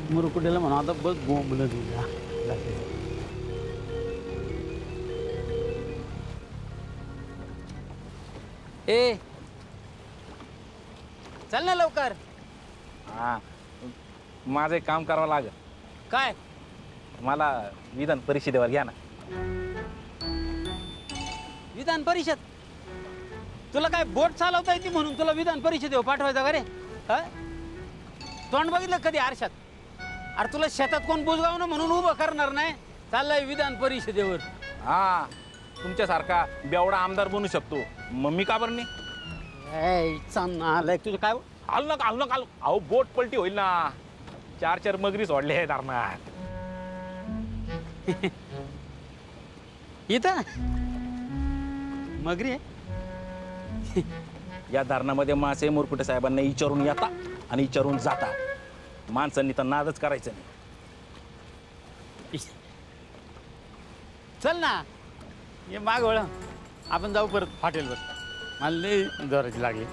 मुरकुटेला म्हणा आता बघ बोंबलं तुला. ए चल ना लवकर. हा माझं एक काम करावं लागेल. काय? मला विधान परिषदेवर घ्या ना. विधान परिषद? तुला काय बोट चालवता येते म्हणून तुला विधान परिषदेवर पाठवायचं का रे? तोंड बघितलं कधी आरशात? अरे तुला शेतात कोण बुजगाव ना म्हणून उभं करणार नाही. चाललंय विधान परिषदेवर. हा तुमच्यासारखा बेवडा आमदार बनू शकतो, मग मी का बरं नाही? तुझं काय? आलो ना अहो बोट पलटी होईल ना. 4 मगरी सोडले आहेत धरणात. इथं मगरी आहे. या धरणामध्ये मासे मुरकुटे साहेबांना विचारून येता आणि विचारून जाता. माणसांनी तर नादच करायचं नाही. चल ना ये माग वळ, आपण जाऊ परत हॉटेलवर. मला लई जोराची लागली.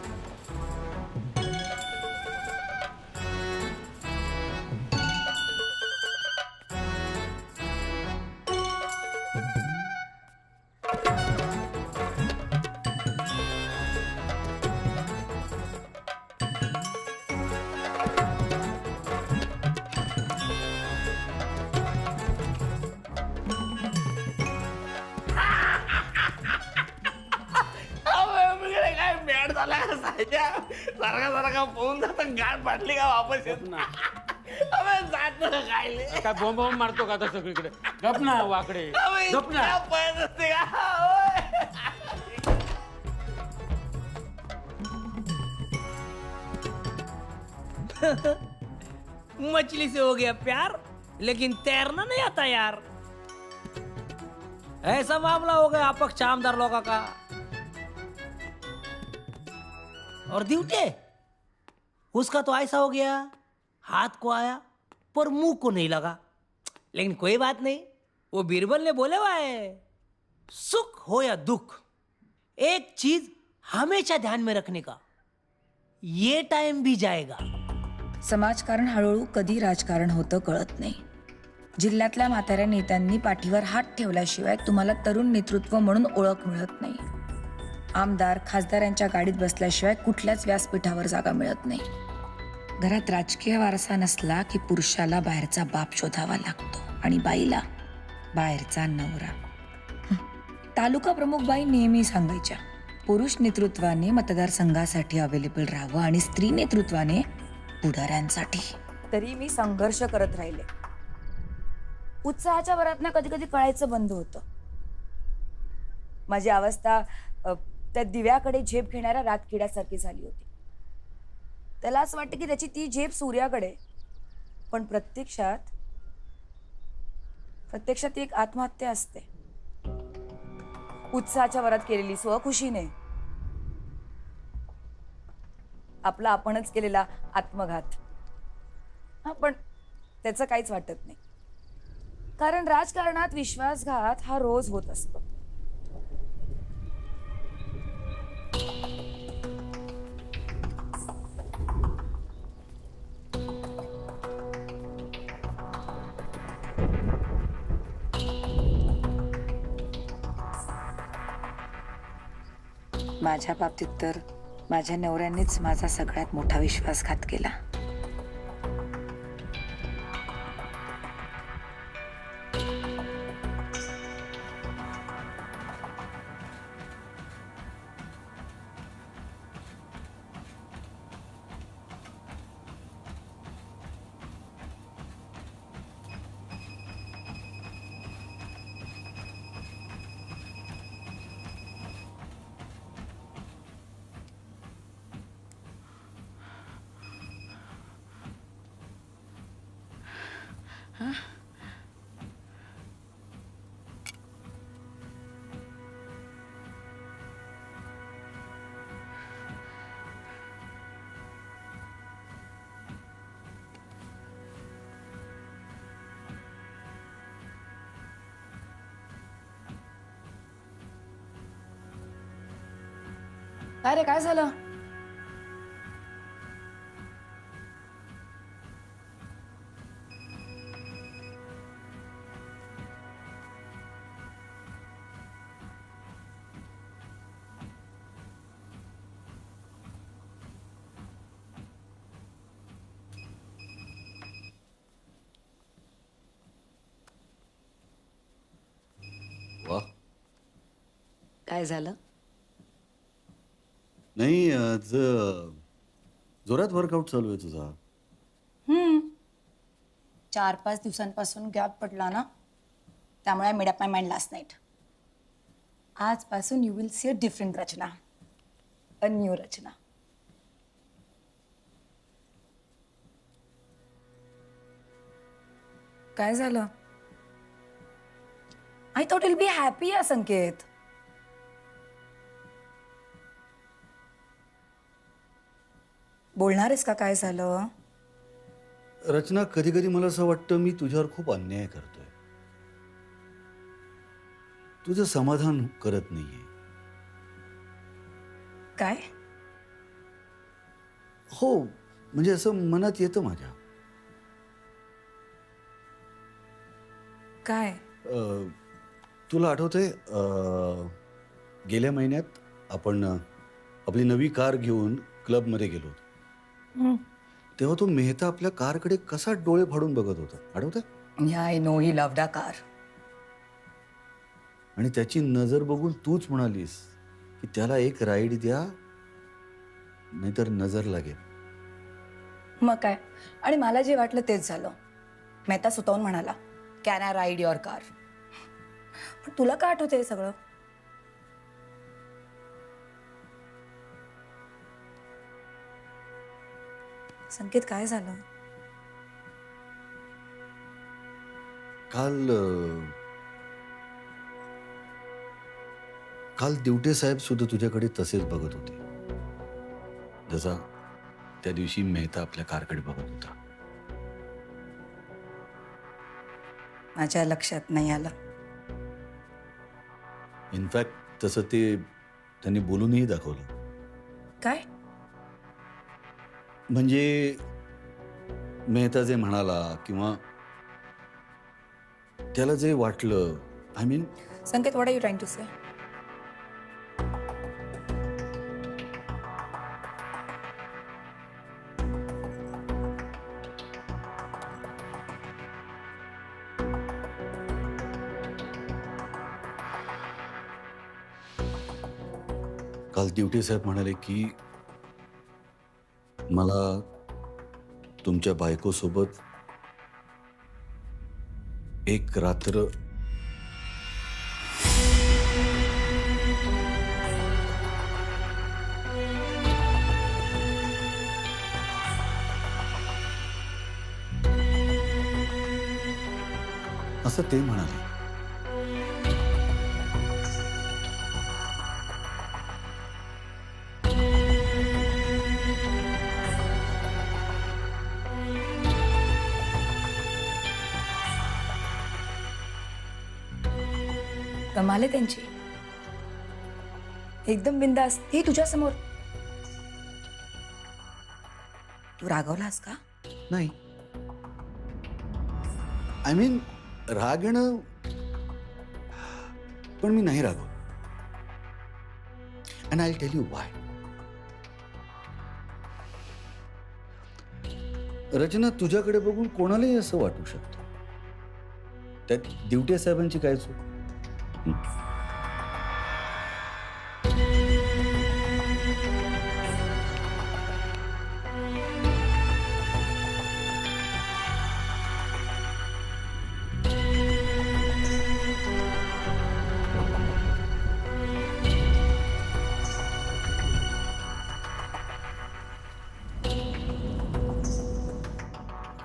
सारखा फोन जाता गाठ फाटली का वापस येत ना. जात काय काय बॉम्ब मारतो का आता सगळीकडे? गप ना वाकडे, गप ना. पळत असते का? मछली से हो गया प्यार लेकिन तैरना नहीं आता यार. ऐसा मामला हो गया अपक्ष आमदार लोगों का. और ड्यूटी उसका तो ऐसा हो गया, हाथ को आया पर मुंह को नहीं लगा. लेकिन कोई बात नहीं, वो बीरबल ने बोले हुआ है सुख हो या दुख एक चीज हमेशा ध्यान में रखने का, ये टाइम भी जाएगा. समाजकारण हळूहळू कधी राजकारण होतं कळत नाही. जिल्ह्यातल्या म्हाताऱ्या नेत्यांनी पाठीवर हात ठेवल्याशिवाय तुम्हाला तरुण नेतृत्व म्हणून ओळख मिळत नाही. आमदार खासदारांच्या गाडीत बसल्याशिवाय कुठल्याच व्यासपीठावर जागा मिळत नाही. घरात राजकीय वारसा नसला की पुरुषाला बाहेरचा बाप शोधावा लागतो आणि बाईला बाहेरचा नवरा. तालुका प्रमुख बाई नेहमी सांगायच्या, पुरुष नेतृत्वाने मतदारसंघासाठी अवेलेबल राहावं आणि स्त्री नेतृत्वाने पुढाऱ्यांसाठी. तरी मी संघर्ष करत राहिले. उत्साहाच्या भरातनं कधी कधी कळायचं बंद होतं. माझी अवस्था त्या दिव्याकडे झेप घेणाऱ्या रातकिड्यासारखी झाली होती. त्याला असं वाटतं की त्याची ती झेप सूर्याकडे, पण प्रत्यक्षात ती एक आत्महत्या असते. उत्साहाच्या वरात केलेली स्वखुशीने आपला आपणच केलेला आत्मघात. हा पण त्याचं काहीच वाटत नाही, कारण राजकारणात विश्वासघात हा रोज होत असतो. माझ्या बाबतीत तर माझ्या नवऱ्यानेच माझा सगळ्यात मोठा विश्वासघात केला. काय रे, काय झालं? वा. काय झालं? नाही जोरात वर्कआउट चालू आहे तुझा. 4-5 दिवसांपासून गॅप पडला ना, त्यामुळे I made up my mind last night. आजपासून you will see a different Rachana, a new Rachana. काय झालं? I thought will be happy या संकेत. बोलणार आहेस का? काय झालं? रचना, कधी कधी मला असं वाटतं मी तुझ्यावर खूप अन्याय करतोय. तुझं समाधान करत नाहीये. काय? हो, म्हणजे असं मनात येतं माझ्या. काय? तुला आठवतंय गेल्या महिन्यात आपण आपली नवी कार घेऊन क्लबमध्ये गेलो होतो. तेव्हा तो मेहता आपल्या कारकडे कसा डोळे फाडून बघत होता, आठवतंय? या I know he loved a car. आणि त्याची नजर बघून तूच म्हणालीस की त्याला एक राईड द्या, नाहीतर नजर लागेल. मग काय? आणि मला जे वाटलं तेच झालं. मेहता सुतवून म्हणाला, can I ride your car? पण तुला का आठवतंय हे सगळं? संकेत, काय झालं? काल दिवटे साहेब सुद्धा तुझ्याकडे तसेच बघत होते, जसा त्या दिवशी मेहता आपल्या कारकडे बघत होता. माझ्या लक्षात नाही आलं. इनफॅक्ट तसं ते त्यांनी बोलूनही दाखवलं. काय? म्हणजे मेहता जे म्हणाला किंवा त्याला जे वाटलं, I mean. Sanket, what are you trying to say? काल दिवटे साहेब म्हणाले की मला तुमच्या बायकोसोबत एक रात्र असं ते म्हणाले. कमाल आहे त्यांची. एकदम बिंदास. हे तुझ्या समोर. तू रागवलास का? नाही, आय मीन रागणं, पण मी नाही रागवत. And I tell you why. Rachana, तुझ्याकडे बघून कोणालाही असं वाटू शकतं त्यात दिवटे साहेबांची काय चूक.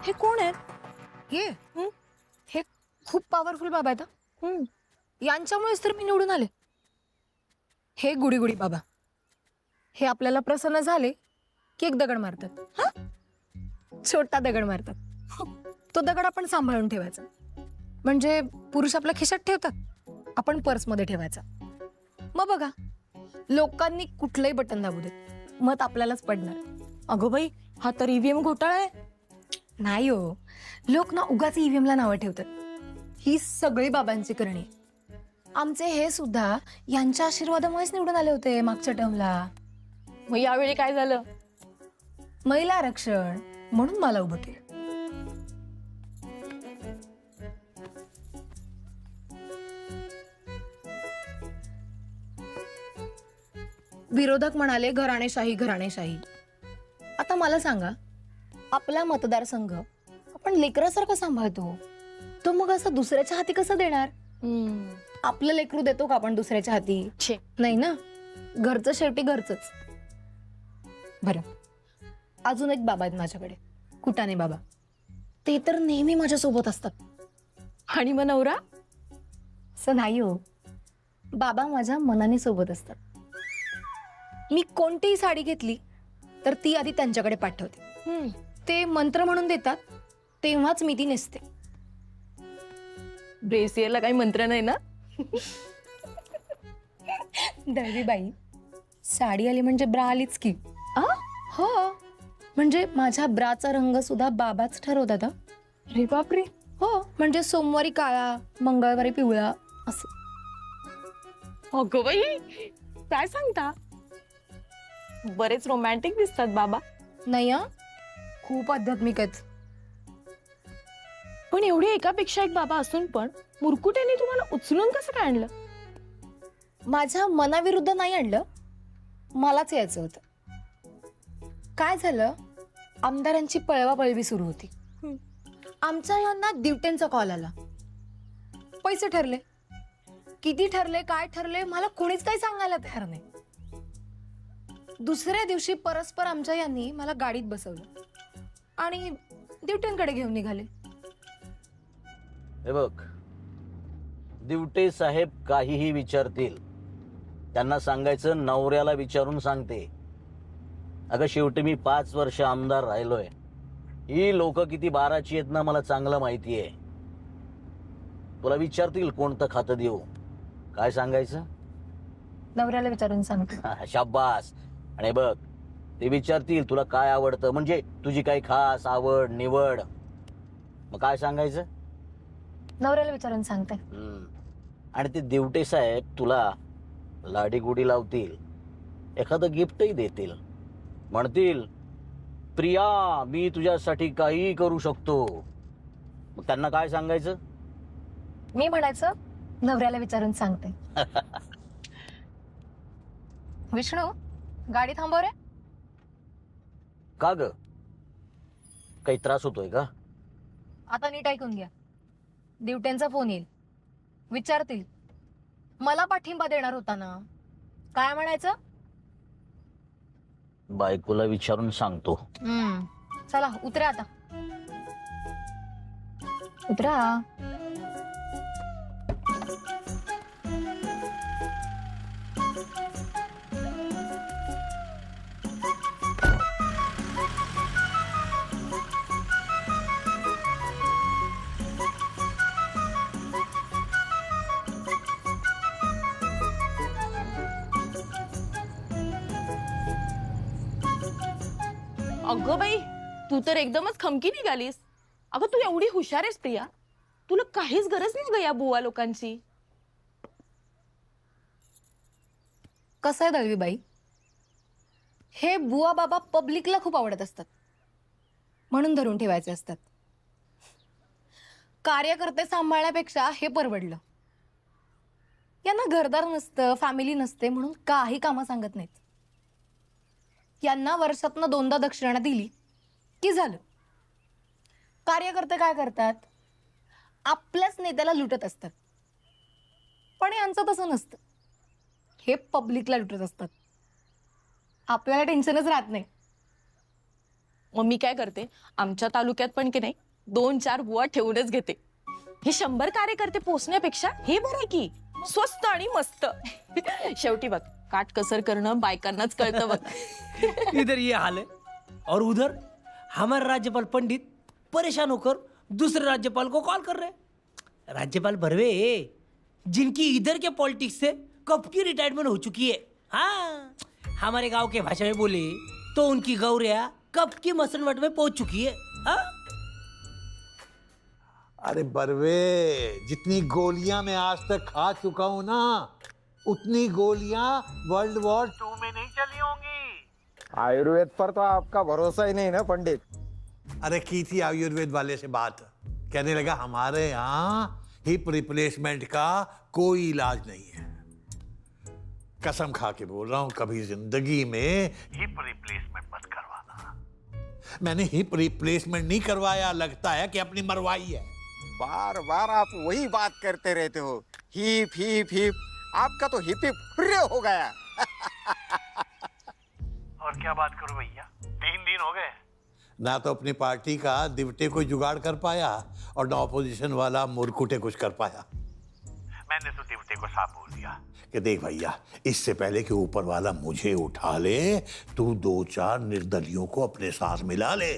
हे कोण आहेत? हे खूप पॉवरफुल बाबा आहेत हं. यांच्यामुळेच तर मी निवडून आले. हे गुडी गुडी बाबा. हे आपल्याला प्रसन्न झाले की एक दगड मारतात. छोटा दगड मारतात. तो दगड आपण सांभाळून ठेवायचा. म्हणजे पुरुष आपल्या खिशात ठेवतात, आपण पर्समध्ये ठेवायचा. मग बघा, लोकांनी कुठलंही बटन दाबू देत, मत आपल्यालाच पडणार. अगो बाई, हा तर ईव्हीएम घोटाळा आहे. नाही हो, लोक ना उगाच ईव्हीएमला नावं ठेवतात. ही सगळी बाबांची करणी. आमचे हे सुद्धा यांच्या आशीर्वादामुळेच निवडून आले होते मागच्या टर्मला. मग यावेळी काय झालं? महिला आरक्षण म्हणून मला उभं केलं. विरोधक म्हणाले घराणेशाही घराणेशाही. आता मला सांगा, आपला मतदारसंघ आपण लेकरासारखं सांभाळतो, तो मग असं दुसऱ्याच्या हाती कसं देणार? आपलं लेकरू देतो का आपण दुसऱ्याच्या हाती? छे. नाही ना. घरचं शेवटी घरचंच. बरं, अजून एक बाबा आहेत माझ्याकडे, कुटाणे बाबा. ते तर नेहमी माझ्या सोबत असतात. आणि मग नवरा? असं नाही हो, बाबा माझ्या मनाने सोबत असतात. मी कोणतीही साडी घेतली तर ती आधी त्यांच्याकडे पाठवते. ते मंत्र म्हणून देतात, तेव्हाच मी ती नेसते. ब्रेसियरला काही मंत्र नाही ना? दळवीबाई, साडी आली म्हणजे ब्रा आलीच की. हो, म्हणजे माझ्या ब्राचा रंग सुद्धा बाबाच ठरवतात. अरे बापरे. हो, म्हणजे सोमवारी काळा, मंगळवारी पिवळा असं. अगो बाई, काय सांगता? बरेच रोमॅन्टिक दिसतात बाबा. नाही हा, खूप आध्यात्मिक आहेत. पण एवढे एकापेक्षा एक बाबा असून पण मुरकुट्याने तुम्हाला उचलून कसं काय आणलं? माझ्या मनाविरुद्ध नाही आणलं, मलाच यायचं होतं. काय झालं, आमदारांची पळवापळवी सुरू होती. आमच्या यांना दिवट्यांचा कॉल आला. पैसे ठरले. किती ठरले, काय ठरले, मला कोणीच काही सांगायला तयार नाही. दुसऱ्या दिवशी परस्पर आमच्या यांनी मला गाडीत बसवलं आणि दिवट्यांकडे घेऊन निघाले. हे बघ, दिवटे साहेब काहीही विचारतील, त्यांना सांगायचं नवऱ्याला विचारून सांगते. अगं शेवटी मी 5 वर्ष आमदार राहिलोय. ही लोक किती बाराची आहेत ना मला चांगलं माहितीये. तुला विचारतील कोणतं खातं देऊ, काय सांगायचं? नवऱ्याला विचारून सांगते. शाब्बास. आणि बघ, ते विचारतील तुला काय आवडतं, म्हणजे तुझी काही खास आवड निवड, मग काय सांगायचं? नवऱ्याला विचारून सांगते. आणि ते दिवटे साहेब तुला लाडीगुडी लावतील, एखादं गिफ्टही देतील, म्हणतील प्रिया मी तुझ्यासाठी काही करू शकतो. मग त्यांना काय सांगायचं? मी म्हणायचं नवऱ्याला विचारून सांगते. विष्णू, गाडी थांबव रे. का ग, काही त्रास होतोय का? आता नीट ऐकून घ्या. दिवट्यांचा फोन येईल, विचारतील मला पाठिंबा देणार होता ना, काय म्हणायचं? बायकोला विचारून सांगतो. चला उतरा आता, उतरा. अगं बाई, तू तर एकदमच खमकी निघालीस. अगं तू एवढी हुशार आहेस प्रिया, तुला काहीच गरज नाही ग या बुवा लोकांची. कसं आहे दळवीबाई, हे बुवा बाबा पब्लिकला खूप आवडत असतात म्हणून धरून ठेवायचे असतात. कार्यकर्ते सांभाळण्यापेक्षा हे परवडलं. यांना घरदार नसतं, फॅमिली नसते म्हणून काही कामं सांगत नाहीत. यांना वर्षातनं 2दा दक्षिणा दिली की झालं. कार्यकर्ते काय करतात, आपल्याच नेत्याला लुटत असतात. पण यांचं तसं नसतं, हे पब्लिकला लुटत असतात. आपल्याला टेन्शनच राहत नाही. मग मी काय करते, आमच्या तालुक्यात पण की नाही 2-4 बुवा ठेवूनच घेते. हे 100 कार्यकर्ते पोचण्यापेक्षा हे बरं आहे की, स्वस्त आणि मस्त. शेवटी बघ, काटकसर करणं बायकांनाच कळतं बघ. इधर ये हाल है और उधर हमारे राज्यपाल पंडित परेशान होकर दूसरे राज्यपाल को कॉल कर रहे हैं. राज्यपाल भरवे जिनकी इधर के पॉलिटिक्स से कब की रिटायरमेंट हो चुकी है. हाँ, हमारे गांव के भाषा में बोले तो उनकी गौरिया कब की मसनवट में पहुंच चुकी है. हाँ, अरे बरवे, जितनी गोलियां मैं आज तक खा चुका हूं ना, उतनी गोलियां वर्ल्ड वॉर 2 में नहीं चली होंगी. आयुर्वेद पर तो आपका भरोसा ही नहीं ना पंडित. अरे की थी आयुर्वेद वाले से बात, कहने लगा हमारे यहाँ हिप रिप्लेसमेंट का कोई इलाज नहीं है. कसम खा के बोल रहा हूं, कभी जिंदगी में हिप रिप्लेसमेंट मत करवाना. मैंने हिप रिप्लेसमेंट नहीं करवाया, लगता है कि अपनी मरवाई है. बार बार आप वही बात करते रहते हो, हिप हिप हिप. आपका तो हिप हिप हुर्रे हो गया. और क्या बात करूं भैया, 3 दिन हो गए ना तो अपनी पार्टी का दिवटे को जुगाड़ कर पाया और ना ऑपोजिशन वाला मुरकुटे कुछ कर पाया. मैंने तो दिवटे को साफ बोल दिया कि देख भैया, इससे पहले कि ऊपर वाला मुझे उठा ले, तू 2-4 निर्दलियों को अपने साथ मिला ले.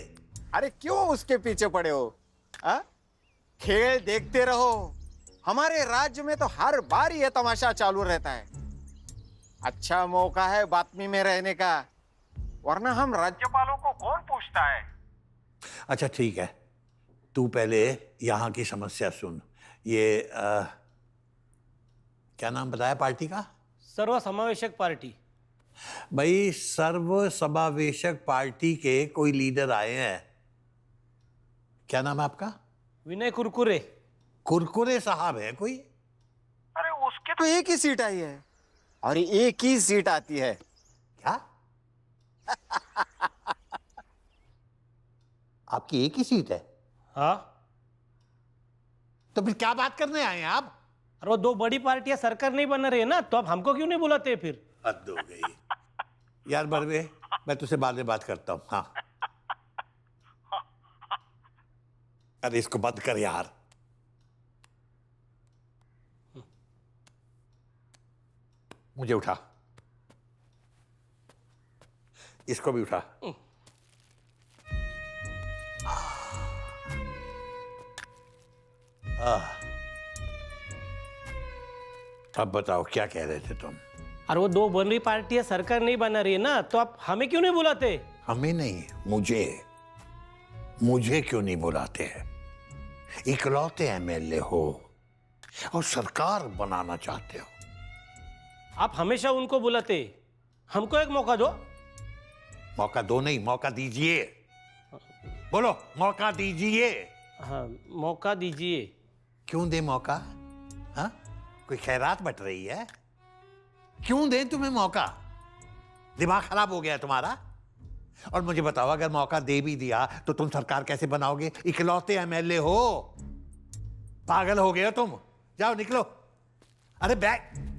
अरे क्यों उसके पीछे पड़े हो? खेल देखते रहो. हमारे राज्य में तो हर बार ये तमाशा चालू रहता है. अच्छा मौका है बातमी में रहने का, वरना हम राज्यपालों को कौन पूछता है. अच्छा ठीक है, तू पहले यहाँ की समस्या सुन. ये क्या नाम बताया पार्टी का? सर्व समावेशक पार्टी. भाई, सर्व समावेशक पार्टी के कोई लीडर आए हैं. क्या नाम है आपका? विनय कुरकुरे. कुरकुरे साहब है कोई? अरे उसके तो एक ही सीट आई है और एक ही सीट आती है. क्या? आपकी एक ही सीट है? हाँ, तो फिर क्या बात करने आए हैं आप? और वो 2 बड़ी पार्टियां सरकार नहीं बन रही है ना, तो अब हमको क्यों नहीं बुलाते फिर? हद हो गई यार बरवे, मैं तुझसे बाद में बात करता हूँ. हाँ, अरे इसको बंद कर यार. मुझे उठा, इसको भी उठा. अब बताओ क्या कह रहे थे तुम? और वो 2 बड़ी पार्टियां सरकार नहीं बना रही है ना, तो आप हमें क्यों नहीं बुलाते? हमें नहीं, मुझे क्यों नहीं बुलाते हैं? इकलौते एमएलए हो और सरकार बनाना चाहते हो. आप हमेशा उनको बुलाते, हमको एक मौका दो. मौका दो नहीं, मौका दीजिए. बोलो, मौका दीजिए. हाँ, मौका दीजिए. क्यों दे मौका? हाँ, कोई खैरात बट रही है? क्यों दे तुम्हें मौका? दिमाग खराब हो गया तुम्हारा? और मुझे बताओ, अगर मौका दे भी दिया तो तुम सरकार कैसे बनाओगे? इकलौते एमएलए हो, पागल हो गए हो तुम. जाओ निकलो. अरे बैग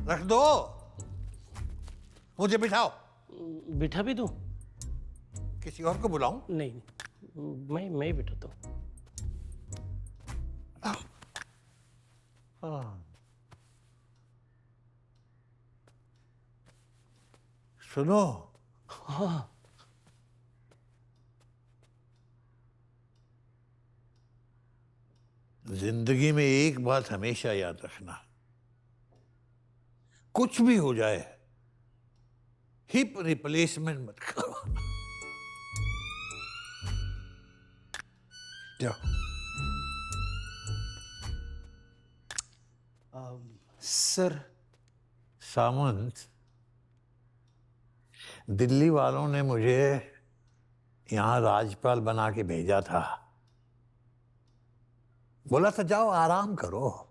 रख दो, मुझे बिठाओ. बिठा भी दूं? किसी और को बुलाऊं? नहीं, मैं ही बिठाता हूँ. सुनो, जिंदगी में एक बात हमेशा याद रखना, कुछ भी हो जाए हिप रिप्लेसमेंट मत करवाना. जाओ. सर सामंत, दिल्ली वालों ने मुझे यहाँ राज्यपाल बना के भेजा था। बोला था जाओ आराम करो।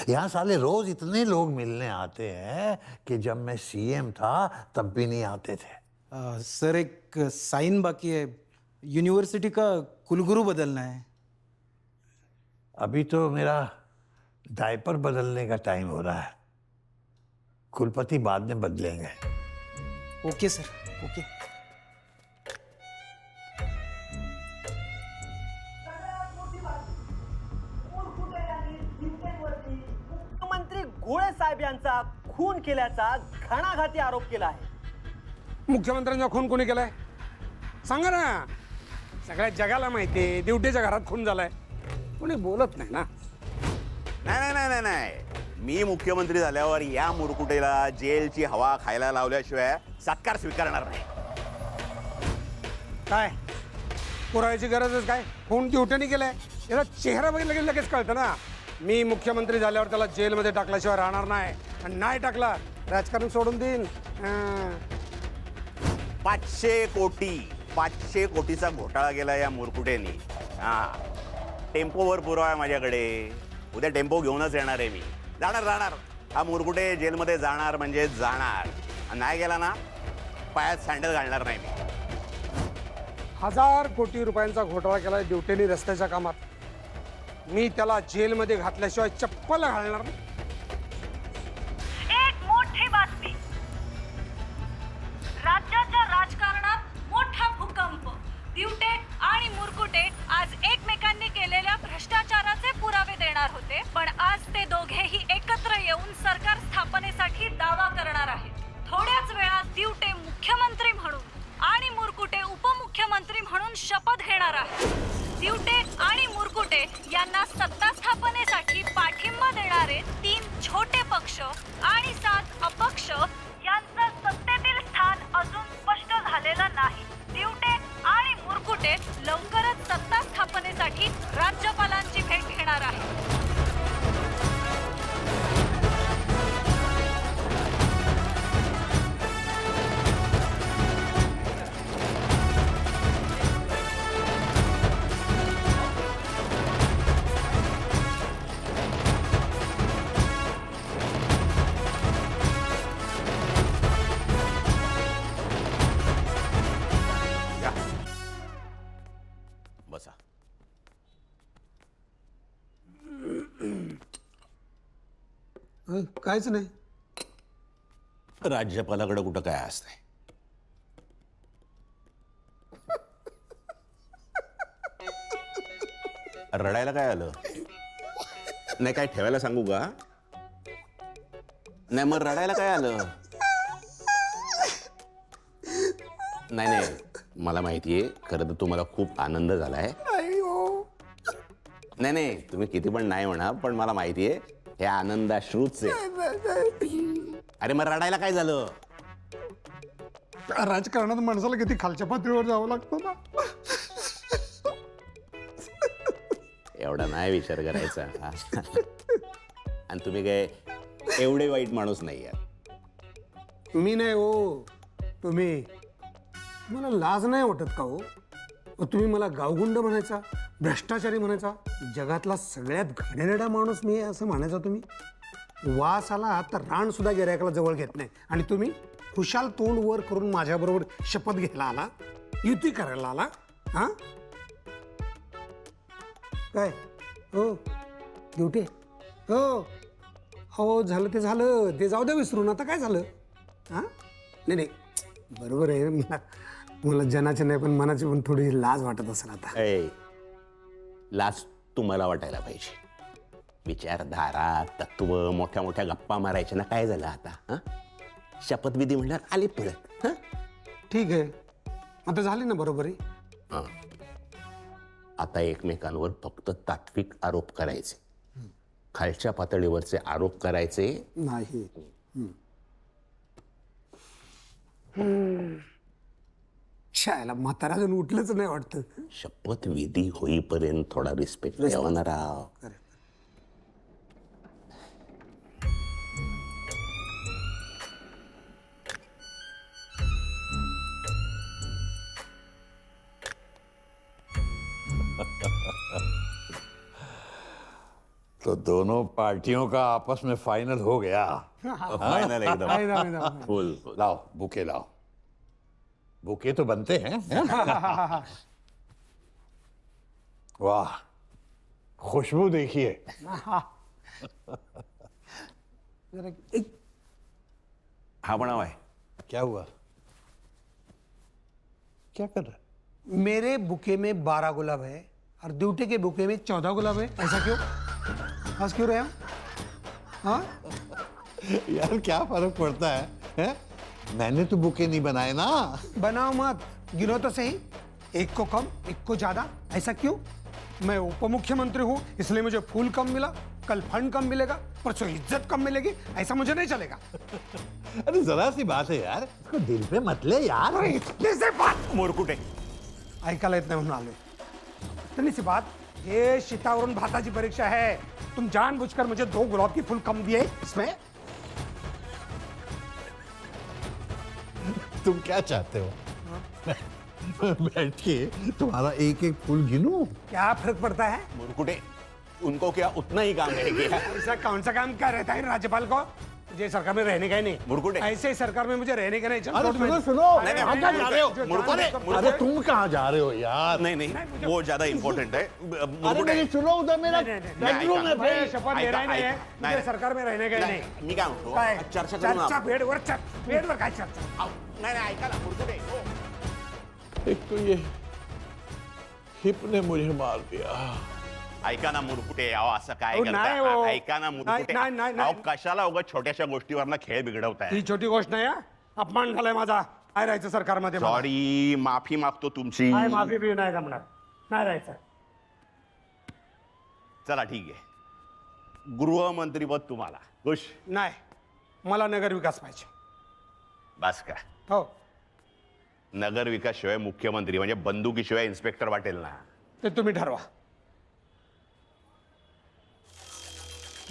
यहाँ साले रोज इतने लोग मिलने आते हैं कि जब मैं सीएम था तब भी नहीं आते थे। सर एक साइन बाकी है, यूनिवर्सिटी का कुलगुरु बदलना है। अभी तो मेरा डायपर बदलने का टाइम हो रहा है, कुलपति बाद में बदलेंगे। Okay sir, okay. मुख्यमंत्री गोळे साहेब यांचा खून केल्याचा घणाघाती आरोप केला आहे. मुख्यमंत्र्यांचा खून कोणी केलाय सांगा ना. सगळ्या जगाला माहिती आहे ड्युटीच्या घरात खून झालाय, कोणी बोलत नाही ना. नाही नाही नाही नाही नाही, मी मुख्यमंत्री झाल्यावर या मुरकुटेला जेलची हवा खायला लावल्याशिवाय सत्कार स्वीकारणार नाही. काय पुराव्याची गरजच काय? खून ड्युटीने केलाय, याचा चेहरा बघितला की लगेच कळतं ना. मी मुख्यमंत्री झाल्यावर त्याला जेलमध्ये टाकल्याशिवाय राहणार नाही, आणि नाही टाकला राजकारण सोडून देईन. 500 कोटीचा घोटाळा केला या मुरकुटेनी. टेम्पोवर पुरावा आहे माझ्याकडे, उद्या टेम्पो घेऊनच येणार आहे मी. जाणार हा मुरकुटे जेलमध्ये जाणार म्हणजे जाणार, आणि नाही गेला ना पायात सँडल घालणार नाही मी. 1000 कोटी रुपयांचा घोटाळा केला ड्युटीने रस्त्याच्या कामात, मी त्याला जेलमध्ये घातल्याशिवाय चप्पल घालणार नाही. एक मोठी बातमी, राज्याच्या राजकारणात मोठा भूकंप. दिवटे आणि मुरकुटे आज एकमेकांनी केलेल्या भ्रष्टाचाराचे पुरावे देणार होते, पण आज ते दोघेही एकत्र येऊन सरकार स्थापनेसाठी दावा करणार आहेत. थोड्याच वेळात दिवटे मुख्यमंत्री म्हणून आणि मुरकुटे उपमुख्यमंत्री म्हणून शपथ घेणार आहेत. दिवटे आणि मुरकुटे यांना सत्ता स्थापनेसाठी पाठिंबा देणारे 3 छोटे पक्ष आणि 7 अपक्ष यांचं सत्तेतील स्थान अजून स्पष्ट झालेलं नाही. दिवटे आणि मुरकुटे लवकरच सत्ता स्थापनेसाठी राज्यपालांची भेट घेणार आहेत. बसा. काहीच नाही. राज्यपालाकडे कुठं काय असतंय? रडायला काय आलं? नाही काय ठेवायला सांगू का? नाही मग रडायला काय आलं? नाही मला माहितीये खरं तर तुम्हाला खूप आनंद झालाय. नाही तुम्ही किती पण नाही म्हणा, पण मला माहितीये हे आनंदाश्रूच आहे. अरे मग रडायला काय झालं? राजकारणात माणसाला किती खालच्या पातळीवर जावं लागतं ना. एवढा नाही विचार करायचा. आणि तुम्ही काय एवढे वाईट माणूस नाही आहात. मी नाही हो, तुम्ही. मला लाज नाही वाटत का हो? तुम्ही मला गावगुंड म्हणायचा, भ्रष्टाचारी म्हणायचा, जगातला सगळ्यात घाणेरडा माणूस मी असं म्हणायचा तुम्ही. वास आला तर रान सुद्धा गिऱ्हाईकाला जवळ घेत नाही, आणि तुम्ही खुशाल तोंड वर करून माझ्याबरोबर शपथ घ्यायला आला, युती करायला आला. हा काय हो ड्युटी? हो झालं ते झालं, ते जाऊ दे विसरून. आता काय झालं? हा नाही बरोबर आहे. मला जनाची नाही पण मनाची पण थोडी लाज वाटत असेल आता. लाज तुम्हाला वाटायला पाहिजे. विचारधारा, तत्व, मोठ्या मोठ्या गप्पा मारायच्या ना. काय झालं आता? शपथविधी म्हणल्यावर आली पळत. ठीक आहे, आता झाली ना बरोबरी. आता एकमेकांवर फक्त तात्विक आरोप करायचे, खालच्या पातळीवरचे आरोप करायचे नाही. शाळेला म्हातारा अजून उठलंच नाही वाटतं. शपथविधी होईपर्यंत थोडा रिस्पेक्ट ठेवा ना राव. तो दोनों पार्टियों का आपस में फाइनल हो गया। फायनल एकदम फुल लाओ बुके लाओ, बुके तो बनते हैं। वाह, खुशबू देखिए। हा बनाव आहे क्या हुआ, क्या कर रहा है? मेरे बुके में 12 गुलाब है और ड्यूटी के बुके में 14 गुलाब है, ऐसा क्यों? हंस क्यों रहे हम? हाँ? यार क्या फर्क पड़ता है? मैंने तो बुके नहीं बनाए ना। बनाओ मत, गिनो तो सही। एक को कम, एक को ज्यादा, ऐसा क्यों? मैं उप मुख्यमंत्री हूँ इसलिए मुझे फूल कम मिला, कल फंड कम मिलेगा, परसों इज्जत कम मिलेगी, ऐसा मुझे नहीं चलेगा। अरे जरा सी बात है यार, इसको दिल पे मत ले यार। अरे इतनी सी बात मोरकुटे ऐकायला येत नाही म्हणून आलोय। इतनी सी बात, ये शीतावरून भाताची परीक्षा है, तुम जानबूझकर मुझे 2 गुलाब की फूल कम दिए इसमें। तुम क्या चाहते हो? बैठ के तुम्हारा एक एक फूल गिनूं? क्या फर्क पड़ता है? मोरकुटे उनको क्या उतना ही काम है क्या? ऐसा कौन सा काम क्या रहता है राज्यपाल को? मुझे सरकार में रहने का ही नहीं। मुरकुटे। ऐसे ही सरकार में मुझे रहने का नहीं। चल, अरे छोड़ मैं- सुनो, नहीं, नहीं, कहाँ जा रहे हो? मुरकुटे, अरे तुम कहाँ जा रहे हो यार? नहीं नहीं वो ज्यादा इम्पोर्टेंट है अरे मुरकुटे नहीं, सुनो, उधर मेरा नहीं, नहीं, बेडरूम है भाई। मैं शपथ ले रहा ही नाही आहे. नाही. मुझे सरकार में रहने का ही नाही, नाही. मी काय म्हणतो काय? चर्चा करू ना चर्चा आपण. बेडवर काय चर्चा? आव, नाही नाही ऐका ना मुरकुटे हो. एक तो ये हिप ने मुझे मार दिया। ऐका ना मुरकुटे अहो असं काय अहो, नाही करता हो. ऐका ना मुरकुटे नाही, नाही, अहो नाही. कशाला उगाच छोट्याशा गोष्टीवर खेळ बिघडवताय ही छोटी गोष्ट नाही हा. अपमान झालाय माझा. काय राहायचं सरकारमध्ये मला? सॉरी माफी मागतो तुमची काय माफी बी नाही जमणार. नाही राहायचं. चला ठीक आहे गृहमंत्रीपद तुम्हाला खुश नाही, मला नगर विकास पाहिजे. बस का हो, नगर विकास शिवाय मुख्यमंत्री म्हणजे बंदुकीशिवाय इन्स्पेक्टर वाटेल ना ते तुम्ही ठरवा.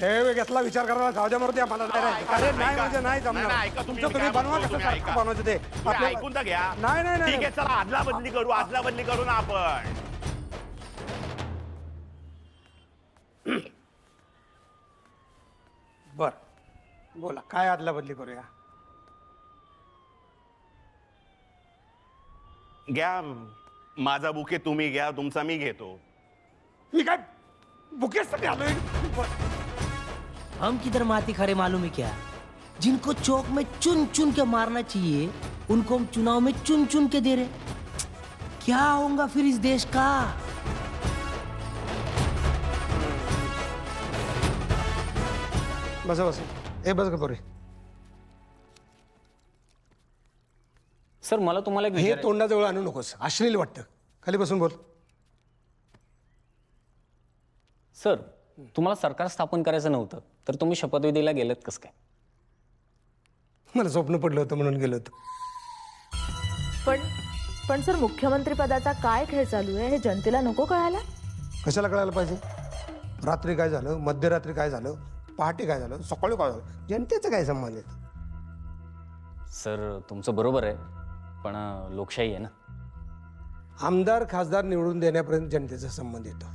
हे घेतला विचार करायला जाऊ द्या मरते आम्हाला नाही राहायचं. अरे नाही म्हणजे नाही जमणार. नाही, ऐका तुमचं मी तुम्ही काय बनवा म्हणतो, कसं तुम्ही सरकार ऐका. बनवायचं ते. तुम्ही आपल्याला- ऐकून तर घ्या नाही नाही ठीक नाही आहे चला आदला बदली करू ना आपण बर, बोला काय आदला बदली करूया? घ्या माझा बुके तुम्ही घ्या तुमचा मी घेतो मी काय बुकेसाठी आलोय? हम किधर माती खड़े मालूम है क्या? जिनको चौक में चुन चुन के मारना चाहिए उनको हम चुनाव में चुन चुन के दे रहे। क्या होगा फिर इस देश का? बस बस, हे बस का बरे. सर मला तुम्हाला एक हे विचारायचं- तोंडाजवळ आणू नकोस, अश्लील वाटतं. खाली बसून बोल. सर तुम्हाला सरकार स्थापन करायचं नव्हतं तर तुम्ही शपथविधीला गेलेत कसं काय? मला स्वप्न पडलं होतं म्हणून गेलो होतो. पण सर मुख्यमंत्री पदाचा काय खेळ चालू आहे हे जनतेला नको कळायला? कशाला कळायला पाहिजे? रात्री काय झालं, मध्यरात्री काय झालं, पहाटे काय झालं, सकाळी काय झालं, जनतेचं काय संबंध आहे? सर तुमचं बरोबर आहे पण लोकशाही आहे ना. आमदार खासदार निवडून देण्यापर्यंत जनतेचा संबंध येतो.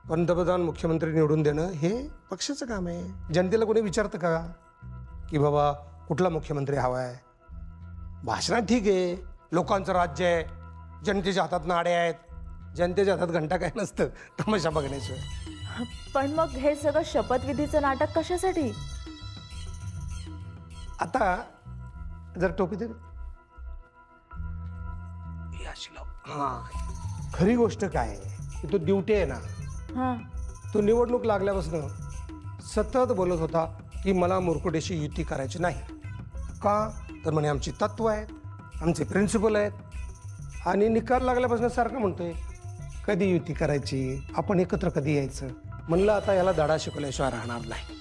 पंतप्रधान मुख्यमंत्री निवडून देणं हे पक्षाचं काम आहे. जनतेला कोणी विचारतं का की बाबा कुठला मुख्यमंत्री हवा आहे? भाषणात ठीक आहे, लोकांचं राज्य आहे, जनतेच्या हातात नाडे आहेत, जनतेच्या हातात घंटा काय नसतं तमाशा बघण्याशिवाय. पण मग हे सगळं शपथविधीचं नाटक कशासाठी? आता जर टोपी दे. हा, खरी गोष्ट काय आहे की तो ड्युटी आहे ना, हां तो निवडणूक लागल्यापासून सतत बोलत होता की मला मुरकुटेशी युती करायची नाही. का तर म्हणे आमची तत्व आहेत, आमचे प्रिन्सिपल आहेत. आणि निकाल लागल्यापासून सारखं म्हणतोय कधी युती करायची, आपण एकत्र कधी यायचं. म्हणलं आता याला धडा शिकवल्याशिवाय राहणार नाही.